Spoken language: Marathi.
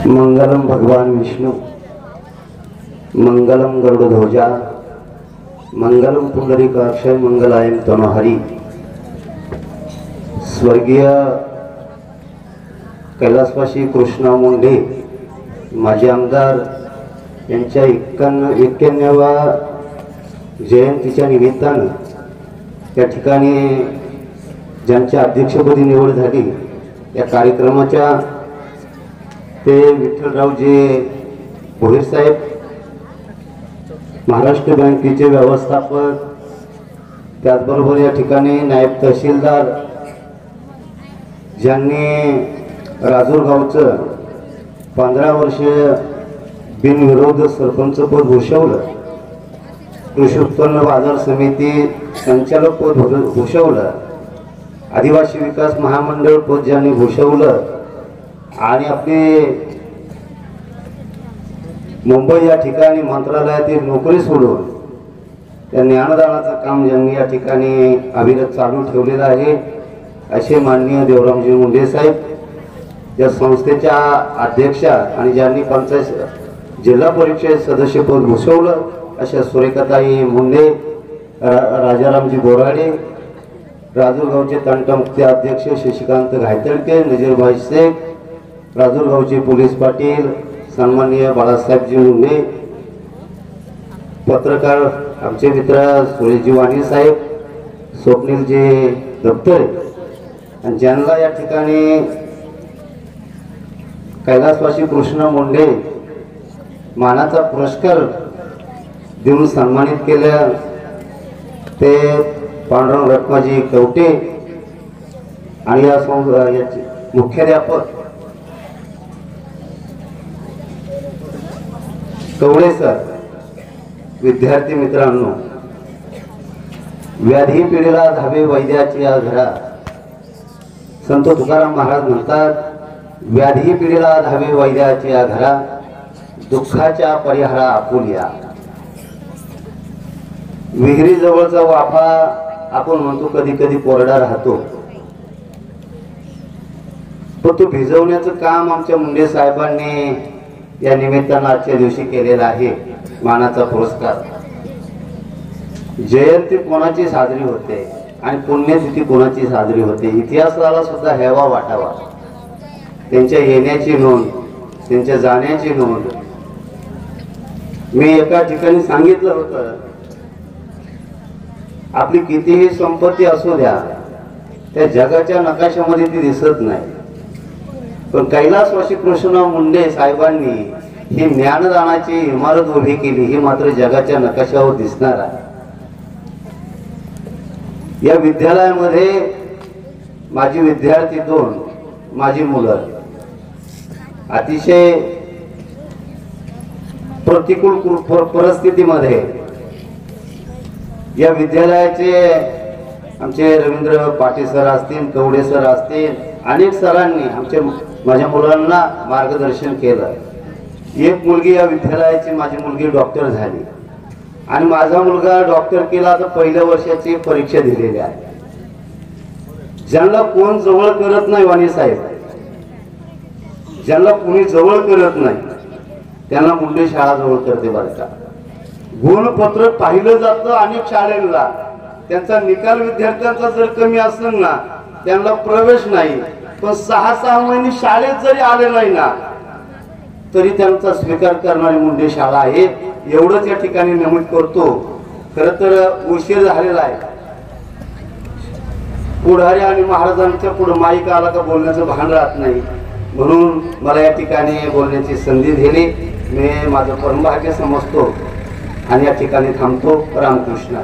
मंगलम भगवान विष्णु, मंगलम गरुड़ध्वजा, मंगलम पुंडरीकाक्ष, मंगलायम तनोहरी। स्वर्गीय कैलासवासी कृष्णा मुंडे माजी आमदार यांच्या 91व्या जयंतीच्या निमित्तानं त्या ठिकाणी ज्यांच्या अध्यक्षपदी निवड झाली या कार्यक्रमाच्या ते विठ्ठलरावजी भोईर साहेब, महाराष्ट्र बँकेचे व्यवस्थापक, त्याचबरोबर या ठिकाणी नायब तहसीलदार ज्यांनी राजूर गावचं 15 वर्ष बिनविरोध सरपंच पद भूषवलं, कृषी उत्पन्न बाजार समिती संचालक पद भूषवलं, आदिवासी विकास महामंडळ पद ज्यांनी भूषवलं आणि आपले मुंबई या ठिकाणी मंत्रालयातील नोकरी सोडून त्या ज्ञानदानाचं काम ज्यांनी या ठिकाणी अविरत चालू ठेवलेलं आहे असे माननीय देवरामजी मुंडे साहेब या संस्थेच्या अध्यक्षा आणि ज्यांनी पंचायत जिल्हा परिषद सदस्यपद भूषवलं अशा सुरेखाताई मुंडे, राजारामजी बोराडे, राजूर गावचे तंटमुक्ती अध्यक्ष शशिकांत घायतळके, नजीरभाई शेख, राजूर गावचे पोलीस पाटील सन्माननीय बाळासाहेबजी मुंडे, पत्रकार आमचे मित्र सुरेशजी वाणी साहेब, स्वप्नीलजी दप्तरे आणि ज्यांना या ठिकाणी कैलासवासी कृष्णा मुंडे मानाचा पुरस्कार देऊन सन्मानित केलं ते पांडुरंग रखमाजी कवटे आणि या मुख्याध्यापक कवडे सर। विद्यार्थी मित्रांनो, व्याधी पिढीला धावे वैद्याची या घरा, संत तुकाराम महाराज म्हणतात व्याधी पिढीला धावे वैद्याची या घरा, दुःखाच्या परिहारा आपुलिया। विहिरी जवळचा वाफा आपण म्हणतो कधी कधी कोरडा राहतो, पण तो भिजवण्याचं काम आमच्या मुंडे साहेबांनी या निमित्तानं आजच्या दिवशी केलेला आहे। मानाचा पुरस्कार जयंती कोणाची साजरी होते आणि पुण्यतिथी कोणाची साजरी होते, इतिहासाला सुद्धा हेवा वाटावा। त्यांच्या येण्याची नोंद, त्यांच्या जाण्याची नोंद। मी एका ठिकाणी सांगितलं होतं आपली कितीही संपत्ती असू द्या त्या जगाच्या नकाशामध्ये ती दिसत नाही, पण कैलासवासी कृष्णा मुंडे साहेबांनी ही ज्ञानदानाची इमारत उभी केली, ही मात्र जगाच्या नकाशावर दिसणार आहे। या विद्यालयामध्ये माझी विद्यार्थी 2 माझी मुलं अतिशय प्रतिकूल परिस्थितीमध्ये या विद्यालयाचे आमचे रवींद्र पाटील सर असतील, कवडे सर असतील, अनेक सरांनी माझ्या मुलांना मार्गदर्शन केलं। एक मुलगी या विद्यालयाची माझी मुलगी डॉक्टर झाली आणि माझा मुलगा डॉक्टर केला तर पहिल्या वर्षाची परीक्षा दिलेली आहे। ज्यांना कोण जवळ करत नाही वाणी साहेब, ज्यांना कोणी जवळ करत नाही त्यांना मुंडे शाळा जवळ करते बरं का। गुणपत्र पाहिलं जातं अनेक शाळेला, त्यांचा निकाल विद्यार्थ्यांचा जर कमी असेल ना त्यांना प्रवेश नाही, पण 6-6 महिने शाळेत जरी आले नाही ना तरी त्यांचा स्वीकार करणारी मुंडे शाळा आहे। एवढंच या ठिकाणी नमूद करतो। खरं तर उशीर झालेला आहे, पुढारी आणि महाराजांच्या पुढे माईक आला का बोलण्याचं भान राहत नाही, म्हणून मला या ठिकाणी बोलण्याची संधी दिली। मी माझं परमभाग्य समजतो आणि या ठिकाणी थांबतो। रामकृष्ण।